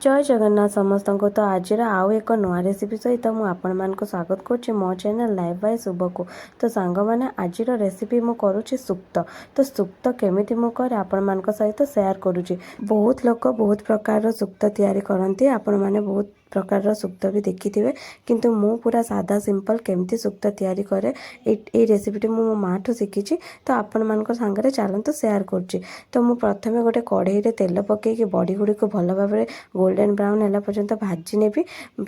जय जगन्नाथ समस्त को। तो आज आउ एक नुआ रेसिपी सहित मुझे आपण को स्वागत करुच्ची मो चैनल लाइव बाय शुभ को। तो सांग मैंने आज रेसिपी मु करुच्ची सुक्त। तो सुक्त केमिति मु करे आपण मान सहित शेयर करुच्ची। बहुत लोक बहुत प्रकार सुक्त तैयारी करती, आपण मैंने बहुत प्रकार सुक्त भी देखी थे, किंतु मु पूरा सादा सिंपल केमती सुक्त तैयारी करे ए रेसिपीटी मो माँ ठू शिखी। तो आपण मान सांगे चलते शेयर करुच्ची। तो मु प्रथमे गोटे कढ़ई रे तेल पकईकि बड़ी गुड़ी को भल भाव गोल्डन ब्राउन है पर्यंत भाजी नेबी।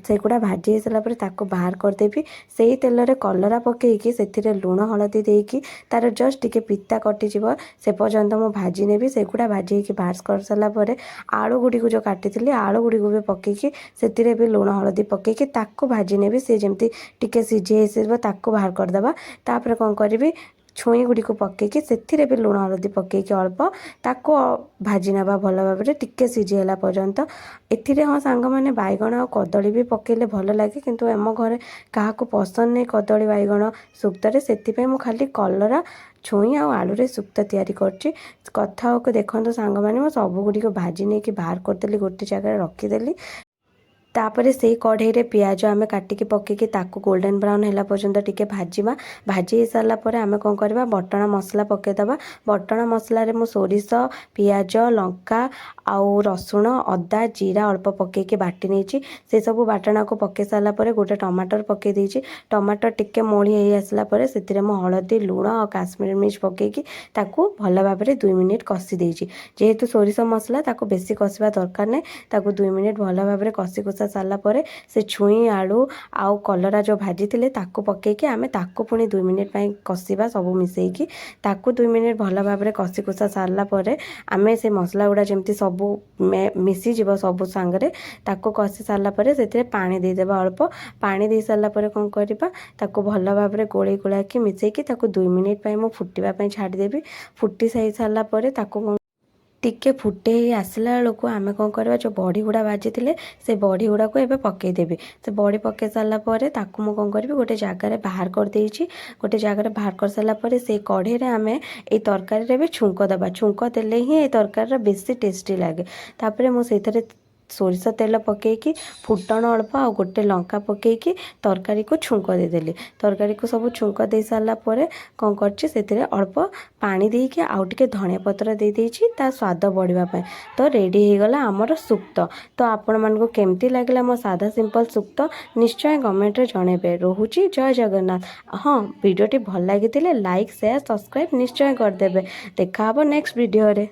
से गुड़ा भाजी हो सारापर ताको बाहर करदेवी। से तेल रे कलरा पकईकि से लुण हलदी देकी तार जस्ट टिके पिता कटिଯିव से पर्यंत मु भाजी नेबी। से गुड़ा भाजी बाहर कर सारापर आलू गुड़ी को जो काटी आलू गुड़ी को भी पकईकि से भी लुण हलदी पकईकि ताको भाजी नेबी। से जमती टिके सिझे आसब ताको बाहर करदेवा। तापर कौन करी छुई गुड़ी को पकईकि से भी लुण हलदी पकईकि अल्प ताको भाजी नवा भल भाव टिके सिझेला पर्यंत। एथिरे हाँ सांग मैंने बैगण और कदली भी पकेले भल लगे, किंतु आम घर क्या पसंद नहीं कदली बैगण सुक्तरे। से मु खाली कलरा छुई आ आलू रे सुक्त तैयारी करछि। कथा को देखो सांग मैंने मु सब गुड़ी को भाजी नहीं कि बाहर करदेली, गोटे जगह रखीदेली। तापरे से कढ़ई रे पियाज आमे काटिकी पकेकी ताको गोल्डन ब्राउन है पर्यंत टिके भाजीमा। भाजी सारा पर आमे कौन करवा बटना मसला पकेदबा। बटना मसला रे मु सोरिष पियाज लंका आउ रसुण अदा जीरा अल्प पकेकी बाटी नहीं। से सब बाटना को पके सारा पर गोटे टमाटर पके देछि। टमाटर टिके मोड़ी हो आसला पर से मु हलदी लुण और काश्मीर मिर्च पकेकी ताको भल भाव 2 मिनिट कषि देछि। जेहेतु सोरिष मसला ताको बेसी कषिबा दरकार नहीं, ताको 2 मिनिट भल भाव कषि कुषा सारा पर से छुई आलू आउ कलरा जो भाजी थे ताको पकेकी आमे ताको पुणी 2 मिनिट कषिबा सब मिसेकी। ताको 2 मिनिट भल भाव कषि कुषा सारा पर आमे से मसला गुड़ा जमती सब मिसीज सब सांगरे ताको कषि सारा पर से पानी देदेबा। अल्प पानी दे सारा पर कौन करवा ताको भल भाव गोले गोलाकी मिसेकी ताको 2 मिनिट मु फुटवा छाड़देवी। फुटी साई सारा पर ताको टिके फुटे ही आसला बेलू आमे कौन करवा जो बड़ी गुड़ा भाजी थे से बड़ी गुड़ा को एबे पकईदेवी। से बड़ी पकई सारा पर ताकू मु कौन करी गोटे जगार बाहर कर देछि। गोटे जगार बाहर कर सारा पर से कढ़ई रे आमे ए तरकारी रे भी छुंक दबा। छुंक देले ही ए तरकारी बेसी टेस्टी लगे। तापरे मु सेथरे सोरिष तेल पकईकि फुटण अल्प आ गोटे लंका पकईकि तरकारी को छुंक देदेली। तरकारी को सब छुंक दे सारा पर कौन करछि से अल्प पानी देके आउ टिके धनिया पत्र दे देछि ता स्वाद बढ़िबा पय। तो रेडी हो गला हमर सुक्त। तो आपण मानको केमती लागला मो सादा सिंपल सुक्त निश्चय कमेंट रे जणेबे। रहुछि जय जगन्नाथ। हाँ वीडियोटी भल लागिथिले लाइक शेयर सब्सक्राइब निश्चय कर देबे। देखा हबो नेक्स्ट वीडियो रे।